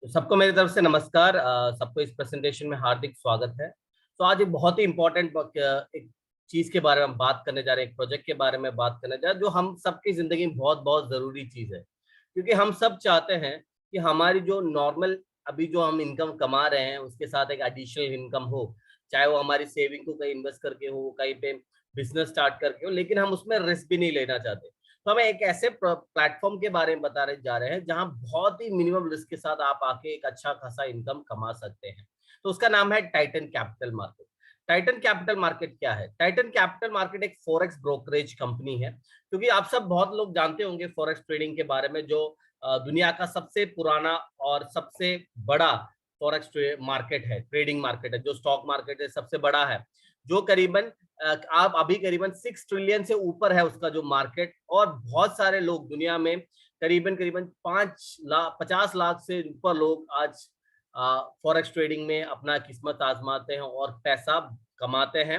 तो सबको मेरी तरफ से नमस्कार। सबको इस प्रेजेंटेशन में हार्दिक स्वागत है। तो आज एक बहुत ही इम्पोर्टेंट एक चीज के बारे में हम बात करने जा रहे हैं, एक प्रोजेक्ट के बारे में बात करने जा रहे हैं जो हम सबकी जिंदगी में बहुत बहुत जरूरी चीज है। क्योंकि हम सब चाहते हैं कि हमारी जो नॉर्मल अभी जो हम इनकम कमा रहे हैं उसके साथ एक एडिशनल इनकम हो, चाहे वो हमारी सेविंग को कहीं इन्वेस्ट करके हो, कहीं पे बिजनेस स्टार्ट करके हो, लेकिन हम उसमें रिस्क भी नहीं लेना चाहते। तो हमें एक ऐसे प्लेटफॉर्म के बारे में बताने जा रहे हैं जहां बहुत ही मिनिमम रिस्क के साथ आप आके एक अच्छा खासा इनकम कमा सकते हैं। तो उसका नाम है Titan capital market. Titan capital market क्या है? टाइटन कैपिटल मार्केट एक फॉरेक्स ब्रोकरेज कंपनी है। क्योंकि आप सब बहुत लोग जानते होंगे फॉरेक्स ट्रेडिंग के बारे में, जो दुनिया का सबसे पुराना और सबसे बड़ा फॉरेक्स मार्केट है, ट्रेडिंग मार्केट है, जो स्टॉक मार्केट है सबसे बड़ा है। जो करीबन आप अभी करीबन 6 ट्रिलियन से ऊपर है उसका जो मार्केट, और बहुत सारे लोग दुनिया में करीबन करीबन 5 लाख 50 लाख से ऊपर लोग आज फॉरेक्स ट्रेडिंग में अपना किस्मत आजमाते हैं और पैसा कमाते हैं।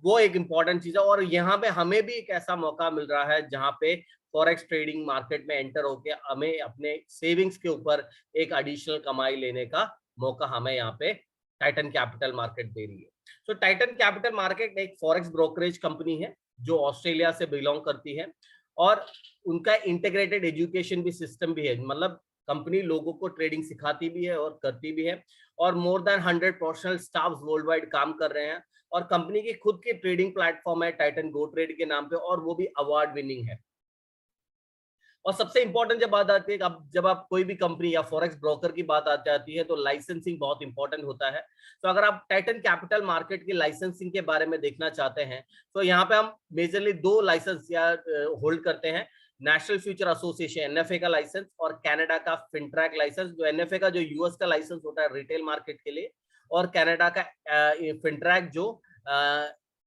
वो एक इम्पॉर्टेंट चीज है, और यहाँ पे हमें भी एक ऐसा मौका मिल रहा है जहाँ पे फॉरेक्स ट्रेडिंग मार्केट में एंटर होके हमें अपने सेविंग्स के ऊपर एक एडिशनल कमाई लेने का मौका हमें यहाँ पे टाइटन कैपिटल मार्केट दे रही है। तो टाइटन कैपिटल मार्केट एक फॉरेक्स ब्रोकरेज कंपनी है जो ऑस्ट्रेलिया से बिलोंग करती है, और उनका इंटीग्रेटेड एजुकेशन भी सिस्टम भी है। मतलब कंपनी लोगों को ट्रेडिंग सिखाती भी है और करती भी है, और more than 100 professional staff world wide काम कर रहे हैं। और कंपनी की खुद की ट्रेडिंग प्लेटफॉर्म है टाइटन गो ट्रेड के नाम पे, और वो भी अवार्ड विनिंग है। और सबसे इंपॉर्टेंट जब बात आती है, अब जब आप कोई भी कंपनी या फॉरेक्स ब्रोकर की बात आ जाती है तो लाइसेंसिंग बहुत इंपॉर्टेंट होता है। तो अगर आप टाइटन कैपिटल मार्केट की लाइसेंसिंग के बारे में देखना चाहते हैं तो यहाँ पे हम मेजरली दो लाइसेंस या होल्ड करते हैं। नेशनल फ्यूचर एसोसिएशन एनएफए का लाइसेंस, और कनाडा का फिनट्रैक लाइसेंस। जो एनएफए का जो यूएस का लाइसेंस होता है रिटेल मार्केट के लिए, और कनाडा का फिनट्रैक जो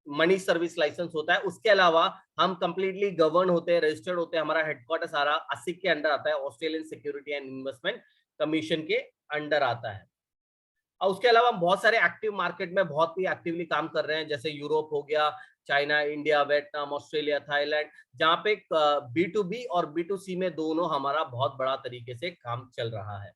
मनी सर्विस लाइसेंस होता है। उसके अलावा हम कंप्लीटली गवर्न होते हैं, रजिस्टर्ड होते हैं। हमारा हेडक्वार्टर सारा ASIC के अंडर आता है, Australian security and investment commission के अंडर आता है। और उसके अलावा हम बहुत सारे एक्टिव मार्केट में बहुत ही एक्टिवली काम कर रहे हैं, जैसे यूरोप हो गया, China, India, Vietnam, Australia, Thailand, जहाँ पे B2B और B2C में दोनों हमारा बहुत बड़ा तरीके से काम चल रहा है।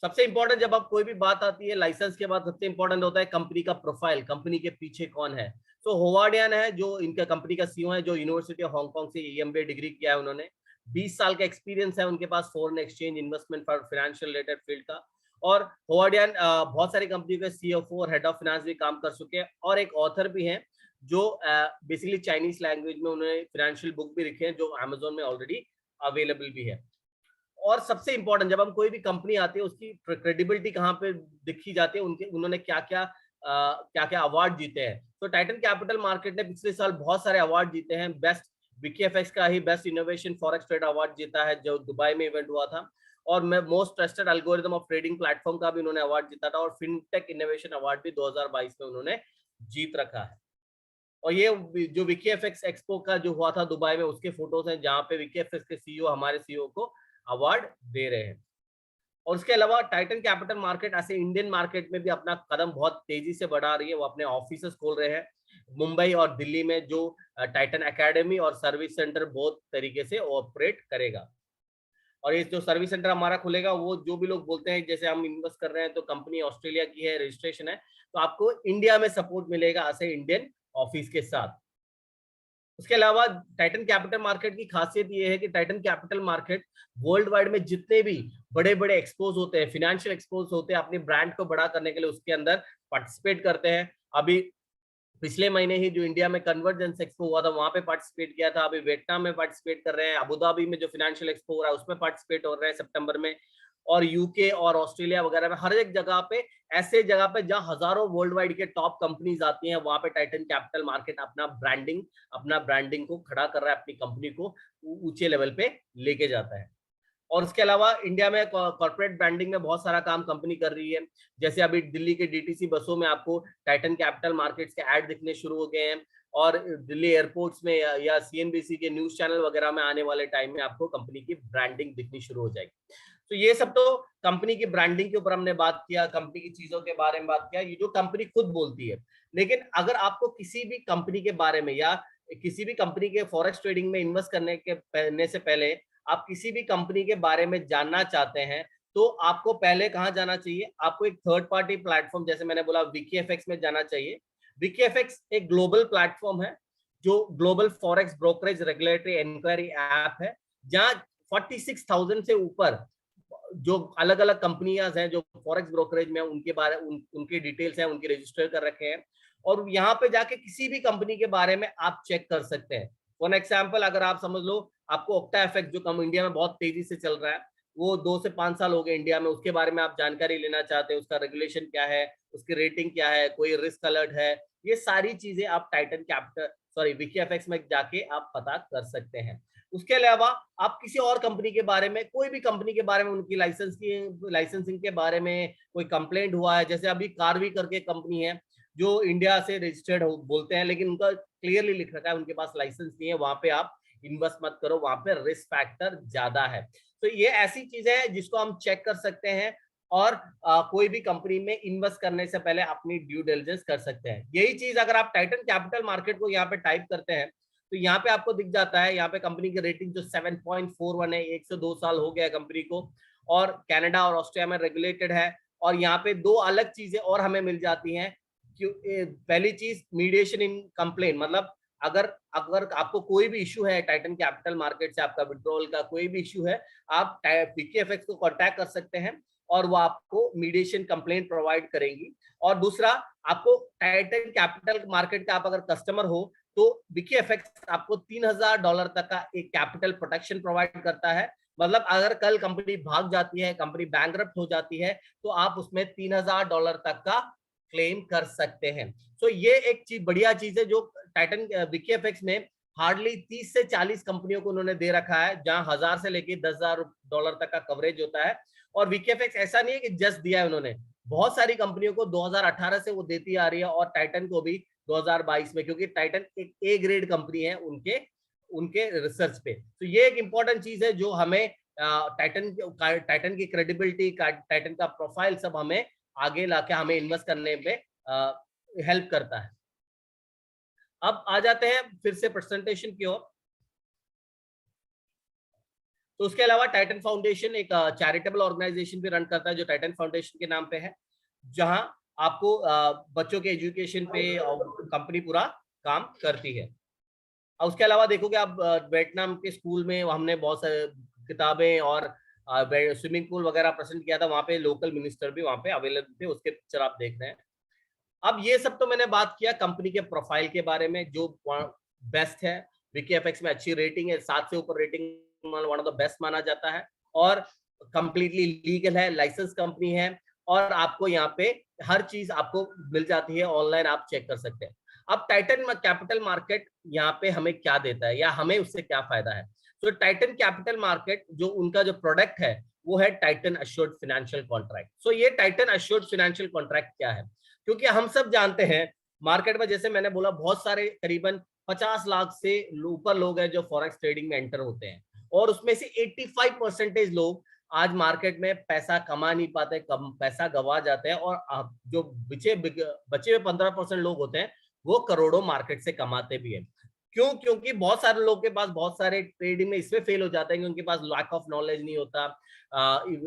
सबसे इंपॉर्टेंट जब आप कोई भी बात आती है लाइसेंस के बाद, सबसे इंपॉर्टेंट होता है कंपनी का प्रोफाइल, कंपनी के पीछे कौन है। तो होवार्ड यान है जो इनका कंपनी का सीईओ है, जो यूनिवर्सिटी ऑफ हांगकांग से EMBA डिग्री किया है उन्होंने। 20 साल का एक्सपीरियंस है उनके पास foreign exchange, investment for financial related field का। और होवार्ड यान बहुत सारी कंपनी के CFO और हेड ऑफ फाइनेंस भी काम कर चुके हैं, और एक ऑथर भी हैं जो बेसिकली चाइनीज लैंग्वेज में उन्होंने फाइनेंशियल बुक भी लिखे हैं जो अमेजोन में ऑलरेडी अवेलेबल भी है। और सबसे इंपॉर्टेंट जब हम कोई भी कंपनी आती है उसकी क्रेडिबिलिटी कहाँ पे दिखी जाती है, उनके उन्होंने क्या क्या अवार्ड जीते हैं। तो टाइटन कैपिटल मार्केट ने पिछले साल बहुत सारे अवार्ड जीते हैं। बेस्ट BKFX का ही best innovation forex trade award जीता है जो दुबई में इवेंट हुआ था, और मैं most trusted algorithm of trading platform का भी उन्होंने अवार्ड जीता था, और फिनटेक इनोवेशन अवार्ड भी 2022 में उन्होंने जीत रखा है। और ये जो विकीएफएक्स एक्सपो का जो हुआ था दुबई में, उसके फोटोज हैं जहाँ पे विकीएफएक्स के सीईओ हमारे सीईओ को अवार्ड दे रहे हैं। और उसके अलावा टाइटन कैपिटल मार्केट ऐसे इंडियन मार्केट में भी अपना कदम बहुत तेजी से बढ़ा रही है। वो अपने ऑफिस खोल रहे हैं मुंबई और दिल्ली में, जो टाइटन एकेडमी और सर्विस सेंटर बहुत तरीके से ऑपरेट करेगा। और ये जो सर्विस सेंटर हमारा खुलेगा, वो जो भी लोग बोलते हैं जैसे हम इन्वेस्ट कर रहे हैं तो कंपनी ऑस्ट्रेलिया की है, रजिस्ट्रेशन है, तो आपको इंडिया में सपोर्ट मिलेगा ऐसे इंडियन ऑफिस के साथ। उसके अलावा टाइटन कैपिटल मार्केट की खासियत ये है कि Titan capital market world wide में जितने भी बड़े बड़े एक्सपोज होते हैं, फाइनेंशियल एक्सपोज होते हैं, अपने ब्रांड को बड़ा करने के लिए उसके अंदर पार्टिसिपेट करते हैं। अभी पिछले महीने ही जो इंडिया में कन्वर्जेंस एक्सपो हुआ था वहां पे पार्टिसिपेट किया था। अभी वियतनाम में पार्टिसिपेट कर रहे हैं, अबू धाबी में जो फाइनेंशियल एक्सपो हो रहा है उसमें पार्टिसिपेट हो रहे हैं सितंबर में, और यूके और ऑस्ट्रेलिया वगैरह में हर एक जगह पे, ऐसे जगह पे जहां हजारों वर्ल्ड वाइड के टॉप कंपनीज आती हैं, वहां पे टाइटन कैपिटल मार्केट अपना ब्रांडिंग को खड़ा कर रहा है, अपनी कंपनी को ऊंचे लेवल पे लेके जाता है। और उसके अलावा इंडिया में कॉर्पोरेट ब्रांडिंग में बहुत सारा काम कंपनी कर रही है। जैसे अभी दिल्ली के DTC बसों में आपको टाइटन कैपिटल मार्केट्स के ऐड दिखने शुरू हो गए हैं, और दिल्ली एयरपोर्ट्स में या CNBC के न्यूज चैनल वगैरह में आने वाले टाइम में आपको कंपनी की ब्रांडिंग दिखनी शुरू हो जाएगी। तो ये सब तो कंपनी की ब्रांडिंग के ऊपर हमने बात किया, कंपनी की चीजों के बारे में बात किया, ये जो कंपनी खुद बोलती है। लेकिन अगर आपको किसी भी कंपनी के बारे में या किसी भी कंपनी के फॉरेक्स ट्रेडिंग में इन्वेस्ट करने से पहले आप किसी भी कंपनी के बारे में जानना चाहते हैं, तो आपको पहले कहाँ जाना चाहिए, आपको एक थर्ड पार्टी प्लेटफॉर्म, जैसे मैंने बोला विकीएफएक्स में जाना चाहिए। विकीएफएक्स एक ग्लोबल प्लेटफॉर्म है, जो global forex brokerage regulatory enquiry app है, जहां 46,000 से ऊपर जो अलग अलग कंपनियां हैं जो फॉरेक्स ब्रोकरेज में उनके बारे उनकी डिटेल्स हैं, उनके रजिस्टर कर रखे हैं, और यहाँ पे जाके किसी भी कंपनी के बारे में आप चेक कर सकते हैं। फॉर एग्जाम्पल अगर आप समझ लो आपको ऑक्टा एफएक्स जो कम इंडिया में बहुत तेजी से चल रहा है, वो 2 से 5 साल हो गए इंडिया में, उसके बारे में आप जानकारी लेना चाहते हैं, उसका रेगुलेशन क्या है, उसकी रेटिंग क्या है, कोई रिस्क अलर्ट है, ये सारी चीजें आप टाइटन कैपिटल सॉरी विकीएफएक्स में जाके आप पता कर सकते हैं। उसके अलावा आप किसी और कंपनी के बारे में, कोई भी कंपनी के बारे में, उनकी लाइसेंसिंग के बारे में कोई कंप्लेंट हुआ है, जैसे अभी कारवी करके कंपनी है जो इंडिया से रजिस्टर्ड बोलते हैं, लेकिन उनका क्लियरली लिख रखा है उनके पास लाइसेंस नहीं है, वहां पे आप इन्वेस्ट मत करो, वहां पे रिस्क फैक्टर ज्यादा है। तो ये ऐसी चीजें हैं जिसको हम चेक कर सकते हैं, और कोई भी कंपनी में इन्वेस्ट करने से पहले अपनी ड्यू डिलिजेंस कर सकते हैं। यही चीज अगर आप टाइटन कैपिटल मार्केट को यहाँ पे टाइप करते हैं तो यहाँ पे आपको दिख जाता है, यहाँ पे कंपनी की रेटिंग जो 7.41 है, 102 साल हो गया है कंपनी को, और कनाडा और ऑस्ट्रेलिया में रेगुलेटेड है। और यहाँ पे दो अलग चीजें और हमें मिल जाती हैं। पहली चीज मीडिएशन इन कंप्लेन, मतलब अगर अगर आपको कोई भी इशू है टाइटन कैपिटल मार्केट से, आपका विड्रॉल का कोई भी इशू है, आप विकीएफएक्स को कांटेक्ट कर सकते हैं और वो आपको मीडिएशन कंप्लेंट प्रोवाइड करेंगी। और दूसरा, आपको टाइटन कैपिटल मार्केट का आप अगर कस्टमर हो तो विकीएफएक्स आपको $3,000 तक का एक कैपिटल प्रोटेक्शन प्रोवाइड करता है। मतलब अगर कल कंपनी भाग जाती है, कंपनी बैंकरप्ट हो जाती है, तो आप उसमें $3,000 तक का क्लेम कर सकते हैं। तो ये एक चीज बढ़िया चीज है जो टाइटन विकीएफएक्स में हार्डली 30 से 40 कंपनियों को उन्होंने दे रखा है, जहां 1,000 से लेके $10,000 तक का कवरेज होता है। और विकीएफएक्स ऐसा नहीं है कि जस्ट दिया है उन्होंने, बहुत सारी कंपनियों को 2018 से वो देती आ रही है, और टाइटन को भी 2022 में, क्योंकि टाइटन एक ए ग्रेड कंपनी है उनके उनके रिसर्च पे। तो ये एक इंपॉर्टेंट चीज है जो हमें टाइटन की क्रेडिबिलिटी, टाइटन का प्रोफाइल सब हमें आगे लाके हमें इन्वेस्ट करने में हेल्प करता है। अब आ जाते हैं फिर से प्रेजेंटेशन की ओर। तो उसके अलावा टाइटन फाउंडेशन एक चैरिटेबल ऑर्गेनाइजेशन भी रन करता है जो टाइटन फाउंडेशन के नाम पे है, जहां आपको बच्चों के एजुकेशन पे कंपनी पूरा काम करती है। और उसके अलावा देखोगे आप वियतनाम के स्कूल में हमने बहुत सारे किताबें और स्विमिंग पूल वगैरह प्रेजेंट किया था, वहां पे लोकल मिनिस्टर भी वहां पे अवेलेबल थे, उसके पिक्चर आप देख रहे हैं। अब ये सब तो मैंने बात किया कंपनी के प्रोफाइल के बारे में जो बेस्ट है। विकीएफएक्स में अच्छी रेटिंग है, 7 से ऊपर rating, one of the best माना जाता है, और कंप्लीटली लीगल है, लाइसेंस कंपनी है, और आपको यहाँ पे हर चीज आपको मिल जाती है, ऑनलाइन आप चेक कर सकते हैं। अब टाइटन कैपिटल मार्केट यहाँ पे हमें क्या देता है या हमें उससे क्या फायदा है? तो टाइटन कैपिटल मार्केट जो उनका जो प्रोडक्ट है वो है टाइटन अश्योर्ड फाइनेंशियल कॉन्ट्रैक्ट। सो ये टाइटन अश्योर्ड फाइनेंशियल कॉन्ट्रैक्ट क्या है? क्योंकि हम सब जानते हैं मार्केट में, जैसे मैंने बोला, बहुत सारे करीबन 50 लाख से ऊपर लोग हैं जो फॉरेक्स ट्रेडिंग में एंटर होते हैं, और उसमें से 85% लोग आज मार्केट में पैसा कमा नहीं पाते, कम पैसा गवा जाते हैं, और जो बचे हुए 15% लोग होते हैं वो करोड़ों मार्केट से कमाते भी है। क्यों? क्योंकि बहुत सारे लोग के पास बहुत सारे ट्रेडिंग में इसमें फेल हो जाते हैं कि उनके पास लैक ऑफ नॉलेज नहीं होता,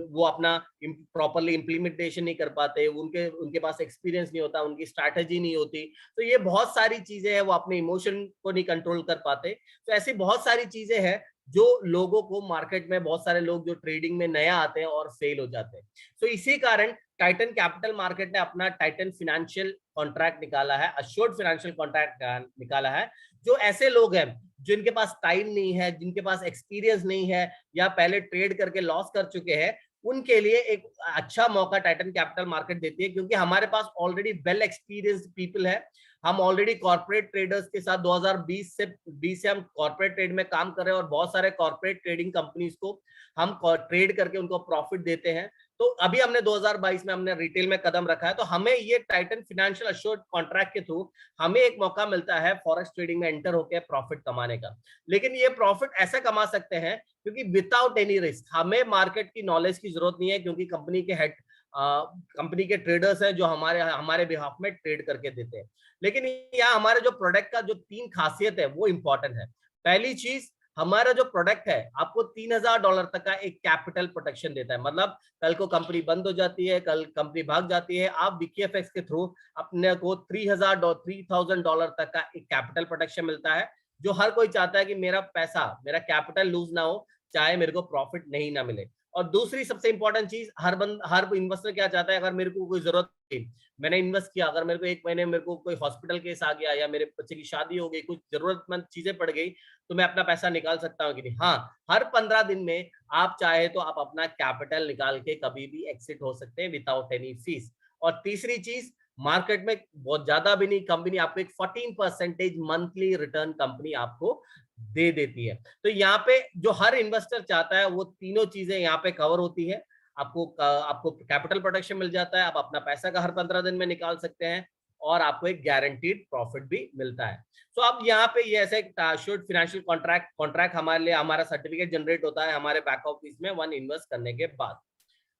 वो अपना प्रॉपरली इम्प्लीमेंटेशन नहीं कर पाते, उनके उनके पास एक्सपीरियंस नहीं होता, उनकी स्ट्रैटेजी नहीं होती। तो ये बहुत सारी चीजें हैं, वो अपने इमोशन को नहीं कंट्रोल कर पाते। तो ऐसी बहुत सारी चीजें हैं जो लोगों को, मार्केट में बहुत सारे लोग जो ट्रेडिंग में नया आते हैं और फेल हो जाते हैं। तो इसी कारण टाइटन कैपिटल मार्केट ने अपना टाइटन फाइनेंशियल कॉन्ट्रैक्ट निकाला है, अश्योर्ड फाइनेंशियल कॉन्ट्रैक्ट निकाला है, जो ऐसे लोग हैं जिनके पास टाइम नहीं है, जिनके पास एक्सपीरियंस नहीं है, या पहले ट्रेड करके लॉस कर चुके हैं, उनके लिए एक अच्छा मौका टाइटन कैपिटल मार्केट देती है। क्योंकि हमारे पास ऑलरेडी वेल एक्सपीरियंस्ड पीपल है, हम ऑलरेडी कॉर्पोरेट ट्रेडर्स के साथ 2020 से हम कॉर्पोरेट ट्रेड में काम कर रहे हैं, और बहुत सारे कॉर्पोरेट ट्रेडिंग कंपनीज को हम ट्रेड करके उनको प्रॉफिट देते हैं। तो अभी हमने 2022 में हमने रिटेल में कदम रखा है, तो हमें ये टाइटन फाइनेंशियल अश्योर्ड कॉन्ट्रैक्ट के थ्रू हमें एक मौका मिलता है फॉरेक्स ट्रेडिंग में एंटर होकर प्रॉफिट कमाने का। लेकिन ये प्रॉफिट ऐसे कमा सकते हैं क्योंकि विदाउट एनी रिस्क, हमें मार्केट की नॉलेज की जरूरत नहीं है, क्योंकि कंपनी के ट्रेडर्स हैं जो हमारे बिहाफ में ट्रेड करके देते हैं। लेकिन यहाँ हमारे जो प्रोडक्ट का जो 3 खासियत है वो इंपॉर्टेंट है। पहली चीज, हमारा जो प्रोडक्ट है आपको $3000 तक का एक कैपिटल प्रोटेक्शन देता है। मतलब कल को कंपनी बंद हो जाती है, कल कंपनी भाग जाती है, आप विकीएफएक्स के थ्रू अपने को $3000 तक का एक कैपिटल प्रोटेक्शन मिलता है, जो हर कोई चाहता है कि मेरा पैसा, मेरा कैपिटल लूज ना हो, चाहे मेरे को प्रॉफिट नहीं ना मिले। और दूसरी सबसे इंपॉर्टेंट चीज, हर इन्वेस्टर क्या चाहता है, अगर मेरे को कोई जरूरत थी, मैंने इन्वेस्ट किया, अगर मेरे को 1 महीने मेरे को कोई हॉस्पिटल केस आ गया या मेरे बच्चे की शादी हो गई, कुछ जरूरतमंद चीजें पड़ गई, तो मैं अपना पैसा निकाल सकता हूँ कि नहीं? हाँ, हर 15 दिन में आप चाहे तो आप अपना कैपिटल निकाल के कभी भी एक्सिट हो सकते हैं विदाउट एनी फीस। और तीसरी चीज, मार्केट में बहुत ज्यादा भी नहीं, कम भी नहीं, आपको एक 14% मंथली रिटर्न कंपनी आपको दे देती है। तो यहाँ पे जो हर इन्वेस्टर चाहता है वो तीनों चीजें यहाँ पे कवर होती है। आपको कैपिटल प्रोटेक्शन मिल जाता है, आप अपना पैसा का हर 15 दिन में निकाल सकते हैं, और आपको एक गारंटीड प्रॉफिट भी मिलता है। तो अब यहाँ पे ये ऐसे एश्योर्ड फाइनेंशियल कॉन्ट्रैक्ट हमारे लिए, हमारा सर्टिफिकेट जनरेट होता है हमारे बैक ऑफिस में वन इन्वेस्ट करने के बाद।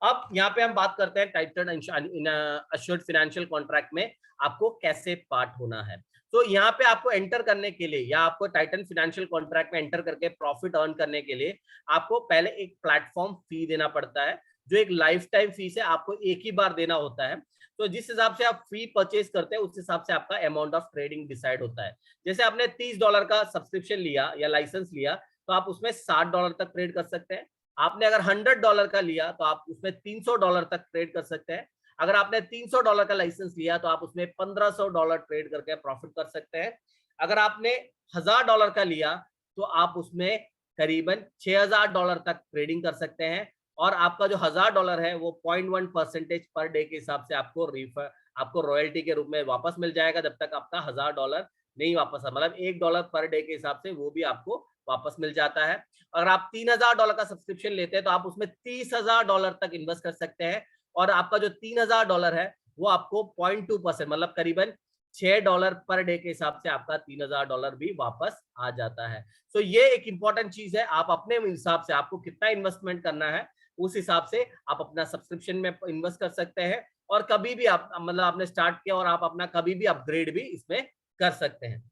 अब यहाँ पे हम बात करते हैं टाइटन इन एश्योर्ड फाइनेंशियल कॉन्ट्रैक्ट में आपको कैसे पार्ट होना है। तो यहाँ पे आपको एंटर करने के लिए, या आपको टाइटन फाइनेंशियल कॉन्ट्रैक्ट में एंटर करके प्रॉफिट अर्न करने के लिए आपको पहले एक प्लेटफॉर्म फी देना पड़ता है, जो एक लाइफ टाइम फीस है, आपको एक ही बार देना होता है। तो जिस हिसाब से आप फी परचेज करते हैं उस हिसाब से आपका अमाउंट ऑफ ट्रेडिंग डिसाइड होता है। जैसे आपने $30 का सब्सक्रिप्शन लिया या लाइसेंस लिया, तो आप उसमें $60 तक ट्रेड कर सकते हैं। आपने अगर $100 का लिया तो आप उसमें $300 तक ट्रेड कर सकते हैं। अगर आपने $300 का लाइसेंस लिया तो आप उसमें $1500 ट्रेड करके प्रॉफिट कर सकते हैं। अगर आपने $1000 का लिया तो आप उसमें करीबन $6000 तक ट्रेडिंग कर सकते हैं, और आपका जो $1000 है वो 0.1% पर डे के हिसाब से आपको रॉयल्टी के रूप में वापस मिल जाएगा, जब तक आपका $1000 नहीं वापस आ, मतलब $1 पर डे के हिसाब से वो भी आपको वापस मिल जाता है। अगर आप $3000 का सब्सक्रिप्शन लेते हैं तो आप उसमें $30000 तक इन्वेस्ट कर सकते हैं, और आपका जो $3000 है वो आपको 0.2%, मतलब करीबन $6 पर डे के हिसाब से आपका $3000 भी वापस आ जाता है। तो ये एक इंपॉर्टेंट चीज है, आप अपने हिसाब से आपको कितना इन्वेस्टमेंट करना है उस हिसाब से आप अपना सब्सक्रिप्शन में इन्वेस्ट कर सकते हैं, और कभी भी आप, मतलब आपने स्टार्ट किया और आप अपना कभी भी अपग्रेड भी इसमें कर सकते हैं।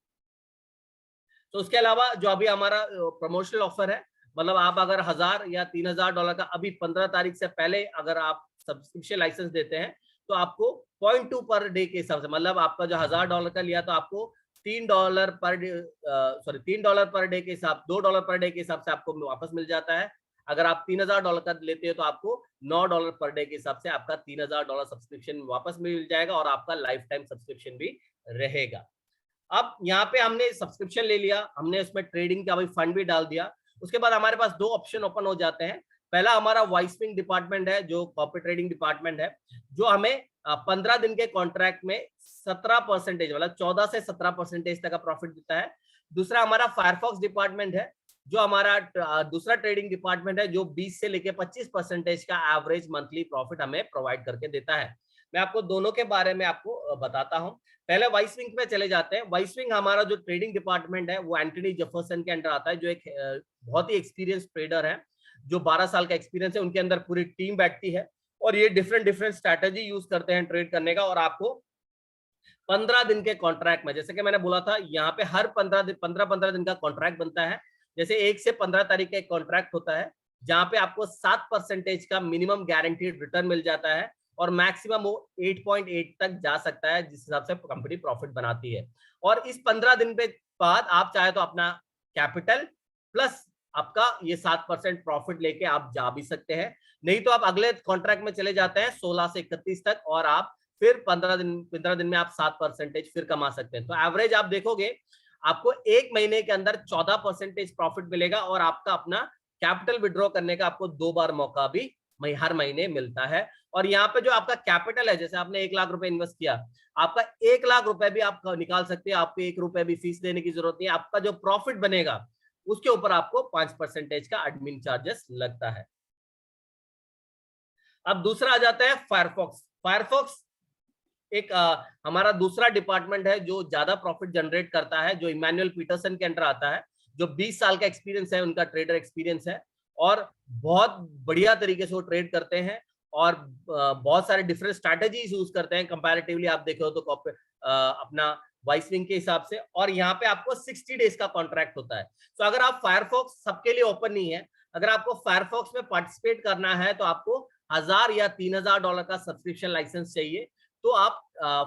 तो उसके अलावा जो अभी हमारा प्रमोशनल ऑफर है, मतलब आप अगर 1000 या $3000 का अभी 15 तारीख से पहले अगर आप सब्सक्रिप्शन लाइसेंस देते हैं, तो आपको 0.2 पर डे के हिसाब से, मतलब आपका जो $1000 का लिया तो आपको $3 पर डे, $3 पर डे के हिसाब, $2 पर डे के हिसाब से आपको वापस मिल जाता है। अगर आप $3000 का लेते हो तो आपको $9 पर डे के हिसाब से आपका $3000 सब्सक्रिप्शन वापस मिल जाएगा, और आपका लाइफ टाइम सब्सक्रिप्शन भी रहेगा। अब यहाँ पे हमने सब्सक्रिप्शन ले लिया, हमने उसमें ट्रेडिंग का भी फंड भी डाल दिया। उसके बाद हमारे पास दो ऑप्शन ओपन हो जाते हैं। पहला हमारा वाइसविंग डिपार्टमेंट है, जो कॉर्पोरेट ट्रेडिंग डिपार्टमेंट है, जो हमें 15 दिन के कॉन्ट्रैक्ट में 17%, मतलब 14 से 17% तक का प्रॉफिट देता है। दूसरा हमारा फायरफॉक्स डिपार्टमेंट है, जो हमारा दूसरा ट्रेडिंग डिपार्टमेंट है, जो 20 से लेके 25% का एवरेज मंथली प्रॉफिट हमें प्रोवाइड करके देता है। मैं आपको दोनों के बारे में आपको बताता हूँ। पहले वाइसविंग में चले जाते हैं। वाइसविंग हमारा जो ट्रेडिंग डिपार्टमेंट है वो एंटनी जेफरसन के अंडर आता है, जो एक बहुत ही एक्सपीरियंस ट्रेडर है, जो 12 साल का एक्सपीरियंस है। उनके अंदर पूरी टीम बैठती है, और ये डिफरेंट स्ट्रैटेजी यूज करते हैं ट्रेड करने का, और आपको 15 दिन के कॉन्ट्रैक्ट में, जैसे कि मैंने बोला था, यहाँ पे हर 15 दिन का कॉन्ट्रैक्ट बनता है। जैसे 1 से 15 तारीख का एक कॉन्ट्रैक्ट होता है, जहाँ पे आपको 7% का मिनिमम गारंटीड रिटर्न मिल जाता है, और मैक्सिमम वो 8.8 तक जा सकता है, जिस हिसाब से कंपनी प्रॉफिट बनाती है। और इस 15 दिन के बाद आप चाहे तो अपना कैपिटल प्लस आपका ये 7% प्रॉफिट लेके आप जा भी सकते हैं, नहीं तो आप अगले कॉन्ट्रैक्ट में चले जाते हैं 16 से 31 तक, और आप फिर 15 दिन में आप 7% फिर कमा सकते हैं। तो एवरेज आप देखोगे आपको एक महीने के अंदर 14% प्रॉफिट मिलेगा, और आपका अपना कैपिटल विड्रॉ करने का आपको 2 बार मौका भी हर महीने मिलता है। और यहाँ पे जो आपका कैपिटल है, जैसे आपने 1 लाख रुपए इन्वेस्ट किया, आपका 1 लाख रुपए भी आप निकाल सकते हैं, आपको 1 रुपए भी फीस देने की जरूरत नहीं है। आपका जो प्रॉफिट बनेगा उसके ऊपर आपको 5% का एडमिन चार्जेस लगता है। अब दूसरा आ जाता है फायरफॉक्स। फायरफॉक्स एक हमारा दूसरा डिपार्टमेंट है जो ज्यादा प्रॉफिट जनरेट करता है, जो इमैनुअल पीटरसन के अंडर आता है, जो 20 साल का एक्सपीरियंस है, उनका ट्रेडर एक्सपीरियंस है, और बहुत बढ़िया तरीके से वो ट्रेड करते हैं, और बहुत सारे डिफरेंट स्ट्रैटेजीज यूज करते हैं। कंपैरेटिवली आप देखे हो तो अपना वाइसविंग के हिसाब से, और यहाँ पे आपको 60 डेज का कॉन्ट्रैक्ट होता है। तो अगर आप फायरफॉक्स सबके लिए ओपन नहीं है, अगर आपको फायरफॉक्स में पार्टिसिपेट करना है तो आपको 1000 या $3000 का सब्सक्रिप्शन लाइसेंस चाहिए, तो आप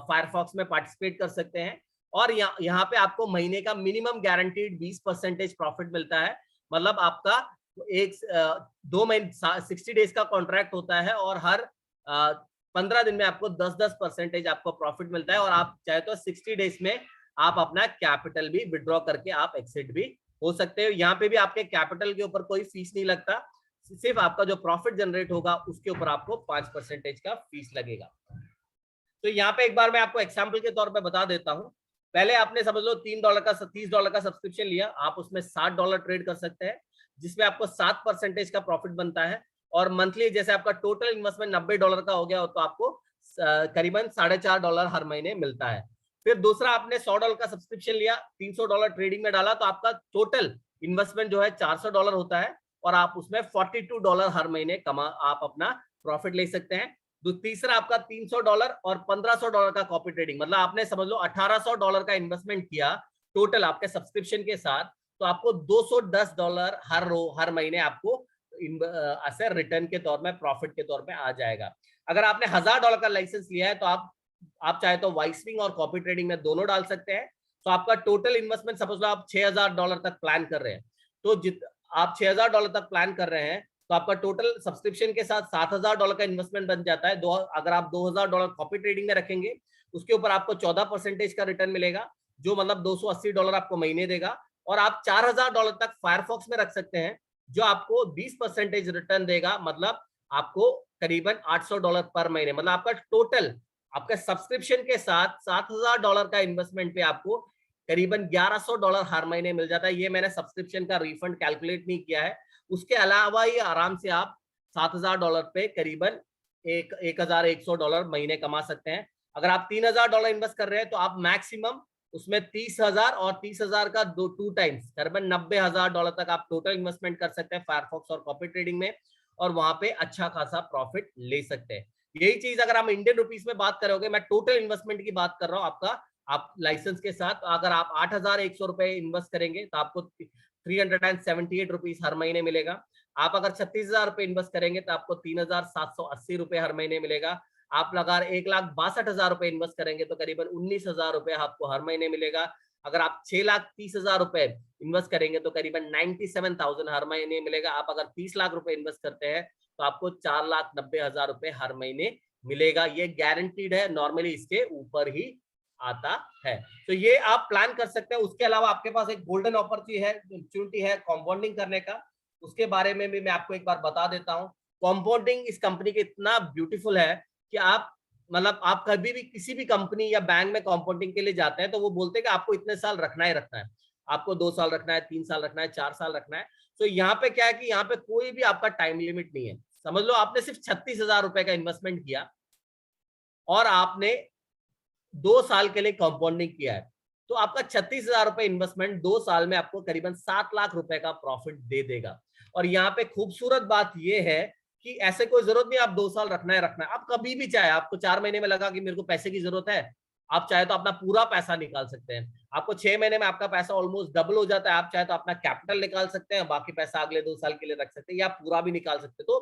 फायरफॉक्स में पार्टिसिपेट कर सकते हैं। और यहाँ पे आपको महीने का मिनिमम गारंटीड 20% प्रॉफिट मिलता है। मतलब आपका एक 2 महीने 60 डेज का कॉन्ट्रैक्ट होता है, और हर 15 दिन में आपको 10% आपको प्रॉफिट मिलता है। और आप चाहे तो 60 डेज में आप अपना कैपिटल भी विड्रॉ करके आप एक्सिट भी हो सकते हो। यहाँ पे भी आपके कैपिटल के ऊपर कोई फीस नहीं लगता, सिर्फ आपका जो प्रॉफिट जनरेट होगा उसके ऊपर आपको 5% का फीस लगेगा। तो यहाँ पे एक बार मैं आपको एग्जाम्पल के तौर पे बता देता हूँ। पहले आपने समझ लो $3 का $30 का सब्सक्रिप्शन लिया, आप उसमें $60 ट्रेड कर सकते हैं, जिसमें आपको 7% का प्रॉफिट बनता है। और मंथली जैसे आपका टोटल इन्वेस्टमेंट $90 का हो गया हो, तो आपको करीबन $4.5 हर महीने मिलता है। फिर दूसरा, आपने $100 का सब्सक्रिप्शन लिया, $300 ट्रेडिंग में डाला, तो आपका टोटल इन्वेस्टमेंट जो है $400 होता है, और आप उसमें $42 हर महीने आप अपना प्रॉफिट ले सकते हैं। तीसरा आपका $300 और $1500 का कॉपी ट्रेडिंग, मतलब आपने समझ लो $1800 का इन्वेस्टमेंट किया टोटल आपके सब्सक्रिप्शन के साथ, तो आपको $210 हर महीने आपको ऐसे रिटर्न के तौर में, प्रॉफिट के तौर में आ जाएगा। अगर आपने $1000 का लाइसेंस लिया है, तो आप चाहे तो वाइसविंग और कॉपी ट्रेडिंग में दोनों डाल सकते हैं। तो आपका टोटल इन्वेस्टमेंट समझ लो आप $6000 तक प्लान कर रहे हैं, तो आप $6000 तक प्लान कर रहे हैं, तो आपका टोटल सब्सक्रिप्शन के साथ $7000 का इन्वेस्टमेंट बन जाता है। अगर आप $2000 कॉपी ट्रेडिंग में रखेंगे, उसके ऊपर आपको 14% का रिटर्न मिलेगा, जो मतलब $280 आपको महीने देगा। और आप $4000 तक फायरफॉक्स में रख सकते हैं, जो आपको 20% रिटर्न देगा, मतलब आपको करीबन $800 पर महीने, मतलब आपका टोटल आपके सब्सक्रिप्शन के साथ $7000 का इन्वेस्टमेंट पे आपको करीबन $1100 हर महीने मिल जाता है। ये मैंने सब्सक्रिप्शन का रिफंड कैलकुलेट नहीं किया है। उसके अलावा ही आराम से आप $7000 पे करीबन $1100 महीने कमा सकते हैं। अगर आप $3000 इन्वेस्ट कर रहे हैं, तो आप मैक्सिमम उसमें 30,000 और 30,000 का टू टाइम्स करीबन $90,000 तक आप टोटल इन्वेस्टमेंट कर सकते हैं फायरफॉक्स और कॉपी ट्रेडिंग में, और वहां पे अच्छा खासा प्रॉफिट ले सकते हैं। यही चीज अगर हम इंडियन रुपीस में बात करोगे, मैं टोटल इन्वेस्टमेंट की बात कर रहा हूँ आपका, आप लाइसेंस के साथ अगर आप ₹8100 इन्वेस्ट करेंगे, तो आपको 378 रुपीज हर महीने मिलेगा। आप अगर 36,000 रुपए इन्वेस्ट करेंगे, तो आपको 3780 रुपए हर महीने मिलेगा। आप लगातार 1,62,000 रुपए इन्वेस्ट करेंगे, तो करीबन 19,000 रुपए आपको हर महीने मिलेगा। अगर आप 6,30,000 रुपए इन्वेस्ट करेंगे, तो करीबन 97,000 हर महीने मिलेगा। आप अगर 30 लाख रुपए इन्वेस्ट करते हैं, तो आपको 4,90,000 रुपए हर महीने मिलेगा। ये गारंटीड है, नॉर्मली इसके ऊपर ही आता है। तो ये आप प्लान कर सकते हैं। उसके अलावा आपके पास एक गोल्डन अपॉर्चुनिटी है कंपाउंडिंग करने का, उसके बारे में भी मैं आपको एक बार बता देता हूँ। कंपाउंडिंग इस कंपनी के इतना ब्यूटीफुल है कि आप मतलब आप कभी भी किसी भी कंपनी या बैंक में कंपाउंडिंग के लिए जाते हैं, तो वो बोलते हैं कि आपको इतने साल रखना ही रखना है, आपको 2 साल रखना है, 3 साल रखना है, 4 साल रखना है। तो यहाँ पे क्या है कि यहाँ पे कोई भी आपका टाइम लिमिट नहीं है। समझ लो आपने सिर्फ 36,000 रुपए का इन्वेस्टमेंट किया, और आपने 2 साल के लिए कंपाउंडिंग किया है, तो आपका 36,000 रुपए इन्वेस्टमेंट 2 साल में आपको करीबन 7 लाख रुपए का प्रॉफिट दे देगा। और यहाँ पे खूबसूरत बात यह है कि ऐसे कोई जरूरत नहीं आप 2 साल रखना है रखना है, आप कभी भी चाहे, आपको 4 महीने में लगा कि मेरे को पैसे की जरूरत है, आप चाहे तो अपना पूरा पैसा निकाल सकते हैं। आपको 6 महीने में आपका पैसा ऑलमोस्ट डबल हो जाता है। आप चाहे तो अपना कैपिटल निकाल सकते हैं, बाकी पैसा अगले 2 साल के लिए रख सकते हैं, या पूरा भी निकाल सकते हैं। तो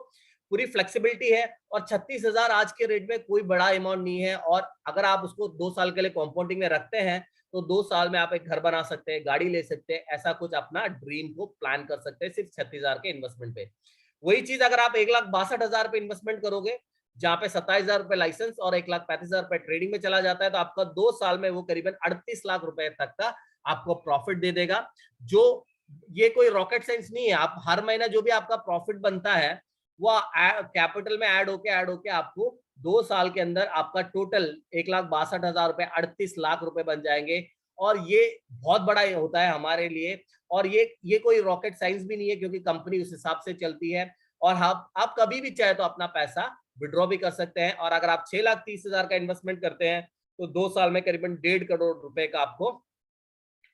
पूरी फ्लेक्सिबिलिटी है। और 36,000 आज के रेट में कोई बड़ा अमाउंट नहीं है। और अगर आप उसको 2 साल के लिए कंपाउंडिंग में रखते हैं, तो 2 साल में आप एक घर बना सकते हैं, गाड़ी ले सकते हैं, ऐसा कुछ अपना ड्रीम को प्लान कर सकते हैं सिर्फ 36,000 के इन्वेस्टमेंट पे। वही चीज अगर आप 1,62,000 पे इन्वेस्टमेंट करोगे, जहां पे 27,000 रुपए लाइसेंस और 1,35,000 रुपए ट्रेडिंग में चला जाता है, तो आपका 2 साल में वो करीबन 38 लाख रुपए तक का आपको प्रॉफिट दे देगा। जो ये कोई रॉकेट साइंस नहीं है। आप हर महीना जो भी आपका प्रॉफिट बनता है, वो कैपिटल में ऐड होके आपको 2 साल के अंदर आपका टोटल 1,62,000 रुपए 38 लाख रुपए बन जाएंगे। और ये बहुत बड़ा होता है हमारे लिए। और ये कोई रॉकेट साइंस भी नहीं है, क्योंकि कंपनी उस हिसाब से चलती है। और आप कभी भी चाहे तो अपना पैसा विड्रॉ भी कर सकते हैं। और अगर आप 6,30,000 का इन्वेस्टमेंट करते हैं, तो 2 साल में करीबन 1.5 करोड़ रुपए का आपको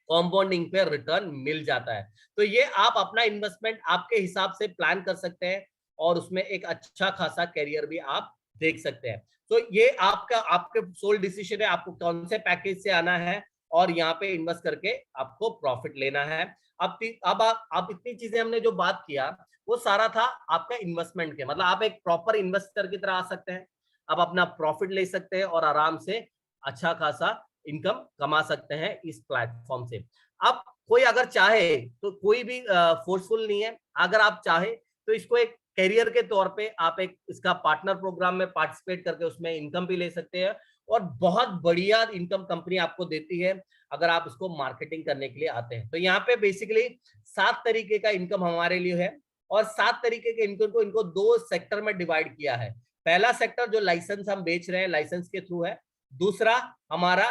कंपाउंडिंग पे रिटर्न मिल जाता है। तो ये आप अपना इन्वेस्टमेंट आपके हिसाब से प्लान कर सकते हैं, और उसमें एक अच्छा खासा करियर भी आप देख सकते हैं। तो ये आपके सोल डिसीजन है, आपको कौन से पैकेज से आना है और यहाँ पे इन्वेस्ट करके आपको प्रॉफिट लेना है। अब आप इतनी चीजें हमने जो बात किया वो सारा था आपका इन्वेस्टमेंट के, मतलब आप एक प्रॉपर इन्वेस्टर की तरह आ सकते हैं, आप अपना प्रॉफिट ले सकते हैं और आराम से अच्छा खासा इनकम कमा सकते हैं इस प्लेटफॉर्म से। अब कोई अगर चाहे तो कोई भी फोर्सफुल नहीं है, अगर आप चाहे तो इसको एक करियर के तौर पे आप एक इसका पार्टनर प्रोग्राम में पार्टिसिपेट करके उसमें इनकम भी ले सकते हैं और बहुत बढ़िया इनकम कंपनी आपको देती है अगर आप उसको मार्केटिंग करने के लिए आते हैं। तो यहाँ पे बेसिकली 7 तरीके का इनकम हमारे लिए है और 7 तरीके के इनकम को इनको 2 सेक्टर में डिवाइड किया है। पहला सेक्टर जो लाइसेंस हम बेच रहे हैं, लाइसेंस के थ्रू है। दूसरा हमारा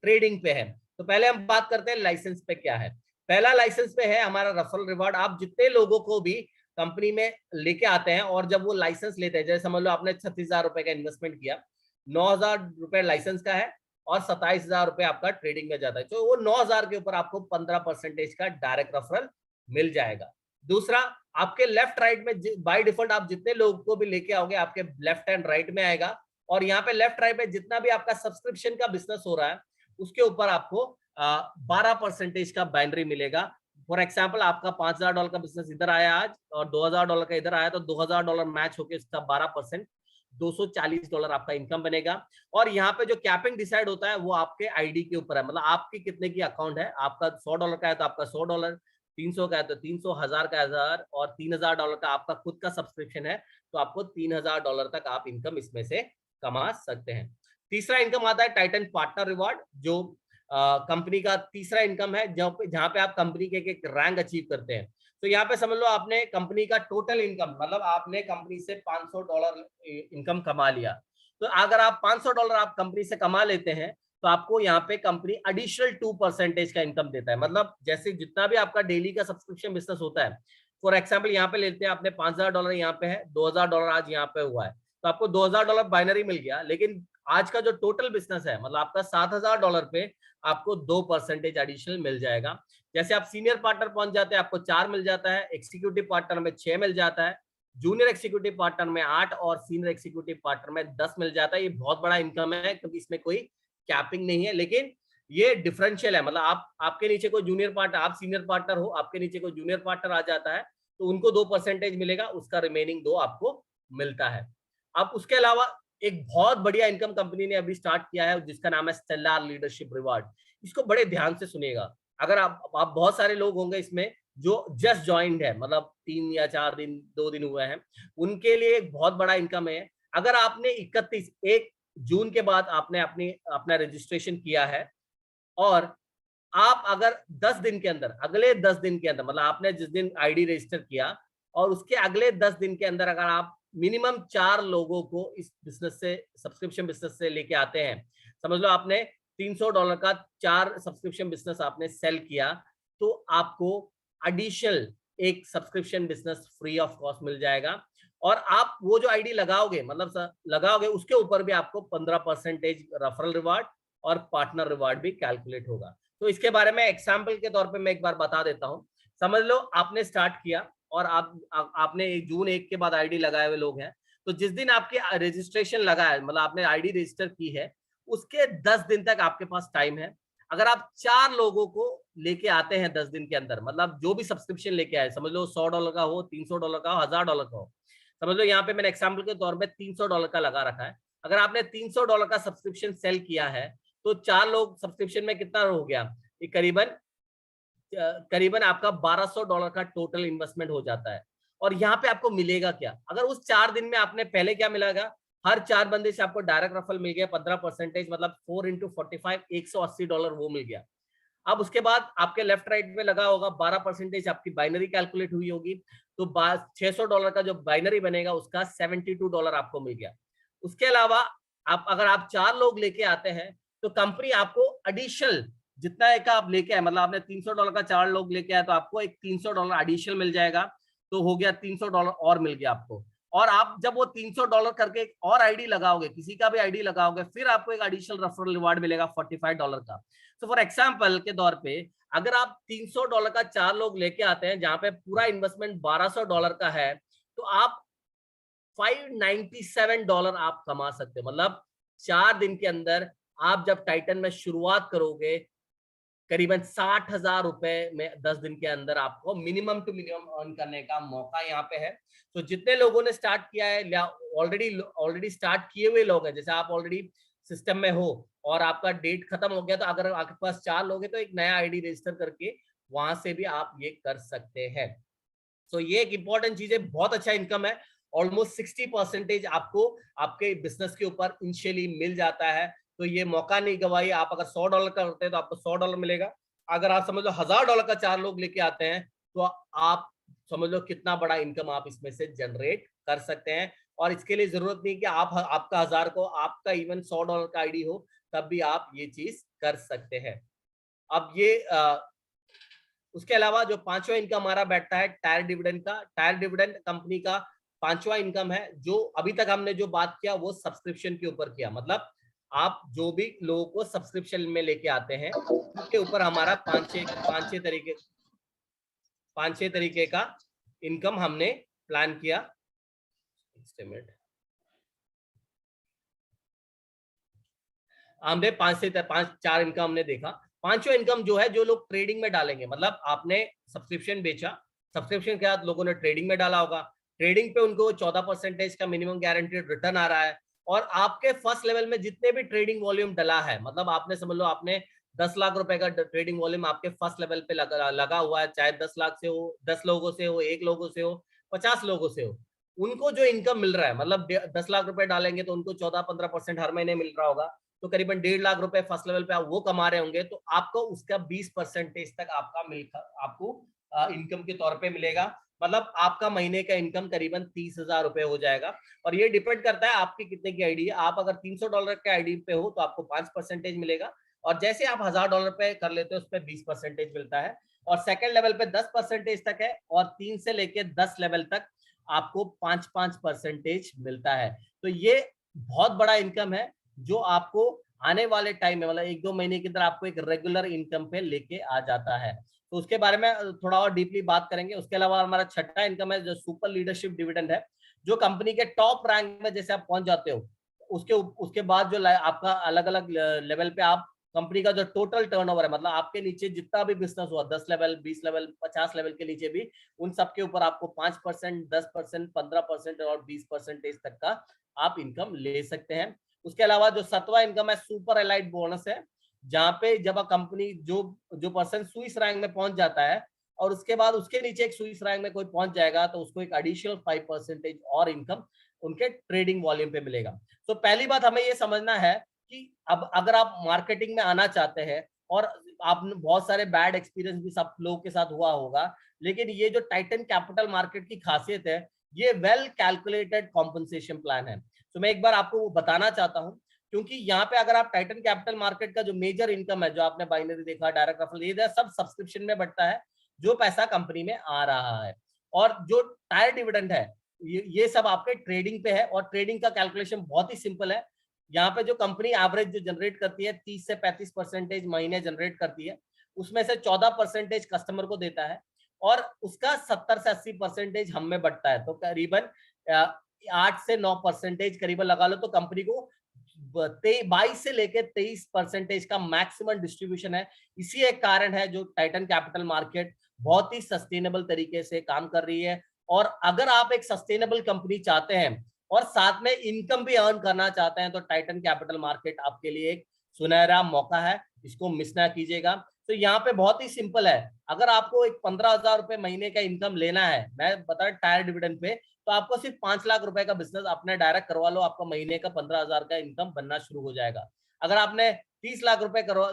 ट्रेडिंग पे है। तो पहले हम बात करते हैं लाइसेंस पे क्या है। पहला लाइसेंस पे है हमारा रेफरल रिवार्ड। आप जितने लोगों को भी कंपनी में लेके आते हैं और जब वो लाइसेंस लेते हैं, जैसे समझ लो आपने 36,000 रुपए का इन्वेस्टमेंट किया, 9,000 रुपए लाइसेंस का है और 27,000 रुपए आपका ट्रेडिंग में जाता है, तो वो 9,000 के ऊपर आपको 15% का डायरेक्ट रेफरल मिल जाएगा। दूसरा, आपके लेफ्ट राइट में बाय डिफॉल्ट आप जितने लोगों को भी लेके आओगे आपके लेफ्ट एंड राइट में आएगा और यहाँ पे लेफ्ट राइट में जितना भी आपका सब्सक्रिप्शन का बिजनेस हो रहा है उसके ऊपर आपको 12% का बाइनरी मिलेगा। फॉर एग्जाम्पल आपका $5,000 का बिजनेस इधर आया आज और $2,000 का इधर आया, तो $2,000 मैच होकर इसका 12% $240 आपका इनकम बनेगा। और यहाँ पे जो कैपिंग डिसाइड होता है वो आपके आईडी के ऊपर है, मतलब आपकी कितने की अकाउंट है। आपका $100 का है तो आपका $100, 300 का है तो 300, 1000 का 1000 और $3,000 का आपका खुद का सब्सक्रिप्शन है तो आपको $3,000 तक आप इनकम इसमें से कमा सकते हैं। तीसरा इनकम आता है टाइटन पार्टनर रिवार्ड, जो कंपनी का तीसरा इनकम है जहां पे आप कंपनी के एक रैंक अचीव करते हैं। तो यहाँ पे समझ लो आपने कंपनी का टोटल इनकम, मतलब आपने कंपनी से $500 इनकम कमा लिया, तो अगर आप $500 आप कंपनी से कमा लेते हैं तो आपको यहाँ पे कंपनी एडिशनल 2% का इनकम देता है। मतलब जैसे जितना भी आपका डेली का सब्सक्रिप्शन बिजनेस होता है, फॉर एग्जाम्पल यहाँ पे लेते हैं आपने $5,000 यहाँ पे है, $2,000 आज यहाँ पे हुआ है तो आपको $2,000 बाइनरी मिल गया। लेकिन आज का जो टोटल बिजनेस है, मतलब आपका $7,000 पे आपको 2% एडिशनल मिल जाएगा। जैसे आप सीनियर पार्टनर पहुंच जाते हैं आपको 4 मिल जाता है, एक्सिक्यूटिव पार्टनर में 6 मिल जाता है, जूनियर एक्सिक्यूटिव पार्टनर में 8 और सीनियर एक्सिक्यूटिव पार्टनर में 10 मिल जाता है। ये बहुत बड़ा इनकम है क्योंकि इसमें कोई कैपिंग नहीं है, लेकिन ये डिफरेंशियल है। मतलब आपके नीचे कोई जूनियर पार्टनर, आप सीनियर पार्टनर हो, आपके नीचे कोई जूनियर पार्टनर आ जाता है तो उनको 2% मिलेगा, उसका रिमेनिंग 2 आपको मिलता है। अब उसके अलावा एक बहुत बढ़िया इनकम कंपनी ने अभी स्टार्ट किया है जिसका नाम है स्टेलर लीडरशिप रिवार्ड। इसको बड़े ध्यान से सुनिएगा। अगर आप बहुत सारे लोग होंगे इसमें जो जस्ट ज्वाइंड है, मतलब 3 या 4 दिन 2 दिन हुए हैं, उनके लिए एक बहुत बड़ा इनकम है। अगर आपने 1 जून के बाद आपने अपना रजिस्ट्रेशन किया है और आप अगर 10 दिन के अंदर, अगले 10 दिन के अंदर, मतलब आपने जिस दिन आईडी रजिस्टर किया और उसके अगले 10 दिन के अंदर अगर आप मिनिमम 4 लोगों को इस बिजनेस से, सब्सक्रिप्शन बिजनेस से लेके आते हैं, समझ लो आपने $300 का 4 सब्सक्रिप्शन बिजनेस आपने सेल किया, तो आपको एडिशनल एक subscription business free of cost मिल जाएगा। और आप वो जो आईडी लगाओगे, मतलब लगाओगे, उसके ऊपर भी आपको 15% रेफरल रिवार्ड और पार्टनर रिवार्ड भी कैलकुलेट होगा। तो इसके बारे में एग्जाम्पल के तौर पे मैं एक बार बता देता हूँ। समझ लो आपने स्टार्ट किया और आपने जून 1 के बाद आईडी लगाए हुए लोग हैं, तो जिस दिन आपकी रजिस्ट्रेशन लगा है, मतलब आपने आईडी रजिस्टर की है, उसके 10 दिन तक आपके पास टाइम है। अगर आप 4 लोगों को लेके आते हैं 10 दिन के अंदर, मतलब जो भी सब्सक्रिप्शन लेके आए, समझ लो $100 का हो, $300 का हो, $1,000 का हो, समझ लो यहाँ पे मैंने एग्जाम्पल के तौर पे $300 का लगा रखा है। अगर आपने $300 का सब्सक्रिप्शन सेल किया है तो 4 लोग सब्सक्रिप्शन में कितना हो गया, ये करीबन आपका $1,200 का टोटल इन्वेस्टमेंट हो जाता है। और यहाँ पे आपको मिलेगा क्या, अगर उस 4 दिन में आपने पहले क्या मिलेगा, हर 4 बंदे से आपको डायरेक्ट रेफरल मिल गया 15%, मतलब 4 into 45 $180 वो मिल गया। अब उसके बाद आपके लेफ्ट राइट में लगा होगा 12% आपकी बाइनरी कैलकुलेट हुई होगी, तो $600 का जो बाइनरी बनेगा उसका $72 आपको मिल गया। उसके अलावा अगर आप 4 लोग लेके आते हैं तो कंपनी आपको एडिशनल जितना एक आप लेके आए, मतलब आपने $300 का 4 लोग लेके आए तो आपको एक $300 एडिशनल मिल जाएगा, तो हो गया $300 और मिल गया आपको। और आप जब वो $300 करके एक और आईडी लगाओगे, किसी का भी आईडी लगाओगे, फिर आपको एक एडिशनल रेफरल रिवार्ड मिलेगा $45 का। तो फॉर एग्जाम्पल के तौर पे अगर आप $300 का 4 लोग लेके आते हैं जहां पे पूरा इन्वेस्टमेंट $1,200 का है, तो आप $597 आप कमा सकते हो। मतलब 4 दिन के अंदर आप जब टाइटन में शुरुआत करोगे करीबन 60,000 रुपए में 10 दिन के अंदर आपको मिनिमम टू मिनिमम अर्न करने का मौका यहाँ पे है। तो जितने लोगों ने स्टार्ट किया है या ऑलरेडी स्टार्ट किए हुए लोग हैं, जैसे आप ऑलरेडी सिस्टम में हो और आपका डेट खत्म हो गया, तो अगर आपके पास 4 लोग हैं तो एक नया आईडी रजिस्टर करके वहां से भी आप ये कर सकते हैं। तो ये एक इंपॉर्टेंट चीज है, बहुत अच्छा इनकम है। ऑलमोस्ट 60% आपको आपके बिजनेस के ऊपर इनिशियली मिल जाता है। तो ये मौका नहीं गवाइए। आप अगर $100 का करते हैं तो आपको $100 मिलेगा। अगर आप समझ लो $1000 का 4 लोग लेके आते हैं तो आप समझ लो कितना बड़ा इनकम आप इसमें से जनरेट कर सकते हैं। और इसके लिए जरूरत नहीं कि आप आपका 1000 को आपका इवन $100 का आईडी हो, तब भी आप ये चीज कर सकते हैं। अब ये उसके अलावा जो पांचवा इनकम हमारा बैठता है टायर डिविडेंड का। टायर डिविडेंड कंपनी का पांचवा इनकम है। जो अभी तक हमने जो बात किया वो सब्सक्रिप्शन के ऊपर किया, मतलब आप जो भी लोगों को सब्सक्रिप्शन में लेके आते हैं उसके ऊपर हमारा पांच छह तरीके का इनकम हमने प्लान किया। हमने पांच चार इनकम हमने देखा। पांचवा इनकम जो है, जो लोग ट्रेडिंग में डालेंगे, मतलब आपने सब्सक्रिप्शन बेचा, सब्सक्रिप्शन के बाद लोगों ने ट्रेडिंग में डाला होगा, ट्रेडिंग पे उनको 14% का मिनिमम गारंटीड रिटर्न आ रहा है। और आपके फर्स्ट लेवल में जितने भी ट्रेडिंग वॉल्यूम डला है, मतलब आपने समझ लो आपने 10 लाख रुपए का ट्रेडिंग वॉल्यूम आपके फर्स्ट लेवल पे लगा हुआ है, चाहे 10 लाख से हो, 10 लोगों से हो, 1 लोगों से हो, 50 लोगों से हो, उनको जो इनकम मिल रहा है, मतलब 10 लाख रुपए डालेंगे तो उनको 14-15% हर महीने मिल रहा होगा। तो करीबन 1.5 लाख रुपए फर्स्ट लेवल पे आप वो कमा रहे होंगे, तो आपको उसका 20% तक आपको इनकम के तौर पे मिलेगा। मतलब आपका महीने का इनकम करीबन 30,000 रुपए हो जाएगा। और ये डिपेंड करता है आपकी कितने की आईडी है। आप अगर $300 के आईडी पे हो तो आपको 5% मिलेगा, और जैसे आप $1000 पे कर लेते हो उस पर 20% मिलता है। और सेकंड लेवल पे 10% तक है, और 3 से लेके 10 लेवल तक आपको 5% मिलता है। तो ये बहुत बड़ा इनकम है जो आपको आने वाले टाइम में, मतलब 1-2 महीने के अंदर आपको एक रेगुलर इनकम पे लेके आ जाता है। तो उसके बारे में थोड़ा और डीपली बात करेंगे। उसके अलावा हमारा छठा इनकम है जो सुपर लीडरशिप डिविडेंड है। जो कंपनी के टॉप रैंक में जैसे आप पहुंच जाते हो, उसके बाद जो आपका अलग अलग लेवल पे आप कंपनी का जो टोटल टर्नओवर है, मतलब आपके नीचे जितना भी बिजनेस हुआ, 10 लेवल, 20 लेवल, 50 लेवल के नीचे भी, उन सबके ऊपर आपको 5%, 10%, 15% और 20% तक का आप इनकम ले सकते हैं। उसके अलावा जो 7वां इनकम है सुपर एलाइट बोनस है, जहां पे जब कंपनी जो जो पर्सन स्विस रैंक में पहुंच जाता है और उसके बाद उसके नीचे एक स्विस रैंक में कोई पहुंच जाएगा, तो उसको एक एडिशनल 5% और इनकम उनके ट्रेडिंग वॉल्यूम पे मिलेगा। तो पहली बात हमें ये समझना है कि अब अगर आप मार्केटिंग में आना चाहते हैं, और आपने बहुत सारे बैड एक्सपीरियंस भी सब लोगों के साथ हुआ होगा, लेकिन ये जो टाइटन कैपिटल मार्केट की खासियत है, ये वेल कैलकुलेटेड कॉम्पनसेशन प्लान है। तो मैं एक बार आपको वो बताना चाहता हूँ, क्योंकि यहाँ पे अगर आप टाइटन कैपिटल मार्केट का जो मेजर इनकम है, जो आपने बाइनरी देखा, डायरेक्ट रेफरल, ये सब सब्सक्रिप्शन में बढ़ता है, जो पैसा कंपनी में आ रहा है। और जो टायर डिविडेंड है, ये सब आपके ट्रेडिंग पे है, और ट्रेडिंग का कैलकुलेशन बहुत ही सिंपल है। यहाँ पे जो कंपनी एवरेज जो जनरेट करती है 30 से 35% महीने जनरेट करती है, उसमें से 14% कस्टमर को देता है, और उसका 70 से 80% हम में बढ़ता है। तो करीबन 8 से 9% करीबन लगा लो, तो कंपनी को 22 से लेकर 23% का मैक्सिमम डिस्ट्रीब्यूशन है। इसी एक कारण है जो टाइटन कैपिटल मार्केट बहुत ही सस्टेनेबल तरीके से काम कर रही है। और अगर आप एक सस्टेनेबल कंपनी चाहते हैं और साथ में इनकम भी अर्न करना चाहते हैं, तो टाइटन कैपिटल मार्केट आपके लिए एक सुनहरा मौका है, इसको मिस ना कीजिएगा। तो यहाँ पे बहुत ही सिंपल है, अगर आपको एक 15,000 रुपए महीने का इनकम लेना है, मैं बता टायर डिविडेंड पे, तो आपको सिर्फ 5 लाख रुपए का बिजनेस अपने डायरेक्ट करवा लो, आपका महीने का 15,000 का इनकम बनना शुरू हो जाएगा। अगर आपने 30 लाख रुपए करवा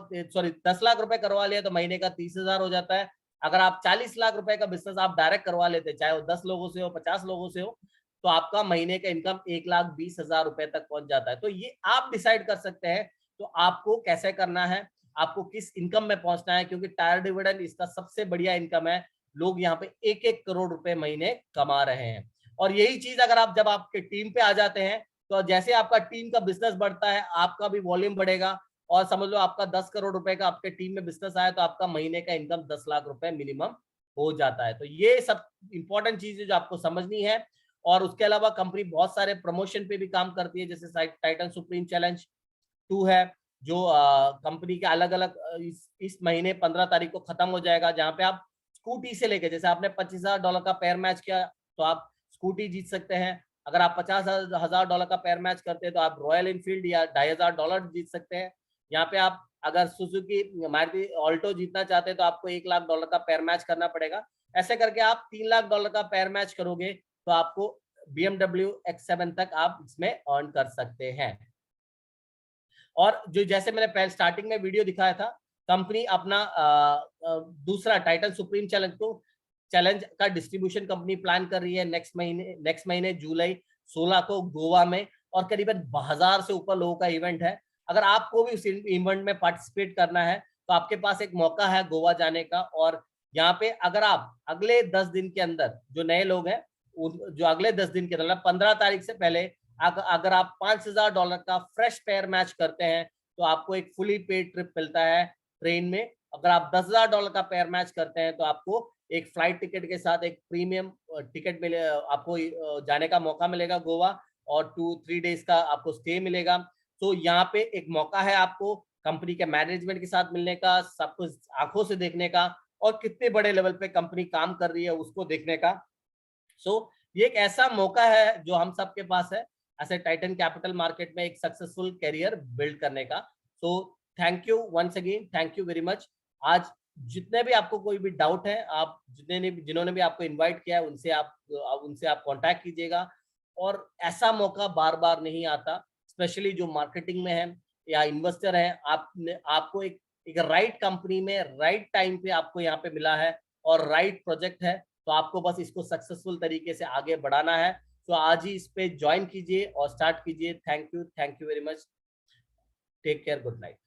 10 लाख रुपए करवा लिया तो महीने का 30,000 हो जाता है। अगर आप 40 लाख रुपए का बिजनेस आप डायरेक्ट करवा लेते, चाहे वो 10 लोगों से हो, 50 लोगों से हो, तो आपका महीने का इनकम 1,20,000 रुपए तक पहुंच जाता है। तो ये आप डिसाइड कर सकते हैं तो आपको कैसे करना है, आपको किस इनकम में पहुंचना है, क्योंकि टायर डिविडेंड इसका सबसे बढ़िया इनकम है। लोग यहाँ पे 1-1 करोड़ रुपए महीने कमा रहे हैं। और यही चीज अगर आप जब आपके टीम पे आ जाते हैं, तो जैसे आपका टीम का बिजनेस बढ़ता है, आपका भी वॉल्यूम बढ़ेगा। और समझ लो आपका 10 करोड़ रुपए का आपके टीम में बिजनेस आया, तो आपका महीने का इनकम 10 लाख रुपए मिनिमम हो जाता है। तो ये सब इंपॉर्टेंट चीजें जो आपको समझनी है। और उसके अलावा कंपनी बहुत सारे प्रमोशन पे भी काम करती है, जैसे टाइटन सुप्रीम चैलेंज 2 है, जो कंपनी के अलग अलग इस महीने 15 तारीख को खत्म हो जाएगा, जहां पे आप स्कूटी से लेके, जैसे आपने $25,000 का पेयर मैच किया तो आप स्कूटी जीत सकते हैं। अगर आप $50,000 का पेयर मैच करते हैं तो आप रॉयल इनफील्ड या $2,500 जीत सकते हैं। यहाँ पे आप अगर सुजुकी मारुति ऑल्टो जीतना चाहते हैं तो आपको $1,00,000 का पेयर मैच करना पड़ेगा। ऐसे करके आप $3,00,000 का पेयर मैच करोगे तो आपको BMW X7 तक आप इसमें अर्न कर सकते हैं। और जो जैसे मैंने पहले स्टार्टिंग में वीडियो दिखाया था, कंपनी अपना दूसरा टाइटन सुप्रीम चैलेंज का डिस्ट्रीब्यूशन कंपनी प्लान कर रही है नेक्स्ट महीने जुलाई 16 को गोवा में, और करीबन 1000 से ऊपर लोगों का इवेंट है। अगर आपको भी उस इवेंट में पार्टिसिपेट करना है तो आपके पास एक मौका है गोवा जाने का। और यहाँ पे अगर आप अगले 10 दिन के अंदर, जो नए लोग हैं जो अगले 10 दिन के अंदर 15 तारीख से पहले अगर आप $5,000 का फ्रेश पेयर मैच करते हैं तो आपको एक फुली पेड ट्रिप मिलता है ट्रेन में। अगर आप $10,000 का पेयर मैच करते हैं तो आपको एक फ्लाइट टिकट के साथ एक प्रीमियम टिकट मिले, आपको जाने का मौका मिलेगा गोवा, और 2-3 डेज का आपको स्टे मिलेगा। तो यहाँ पे एक मौका है आपको कंपनी के मैनेजमेंट के साथ मिलने का, सब कुछ आंखों से देखने का, और कितने बड़े लेवल पे कंपनी काम कर रही है उसको देखने का। ये एक ऐसा मौका है जो हम सबके पास है ऐसे टाइटन कैपिटल मार्केट में एक सक्सेसफुल करियर बिल्ड करने का। So thank you once again, thank you very much. आज जितने भी आपको कोई भी डाउट है, आप जिन्होंने भी आपको इनवाइट किया है उनसे आप कांटेक्ट कीजिएगा। और ऐसा मौका बार बार नहीं आता, स्पेशली जो मार्केटिंग में है या इन्वेस्टर है, आपको एक राइट कंपनी में राइट टाइम पे आपको यहाँ पे मिला है और राइट प्रोजेक्ट है, तो आपको बस इसको सक्सेसफुल तरीके से आगे बढ़ाना है। तो आज ही इस पे ज्वाइन कीजिए और स्टार्ट कीजिए। Thank you very much. Take care, good night.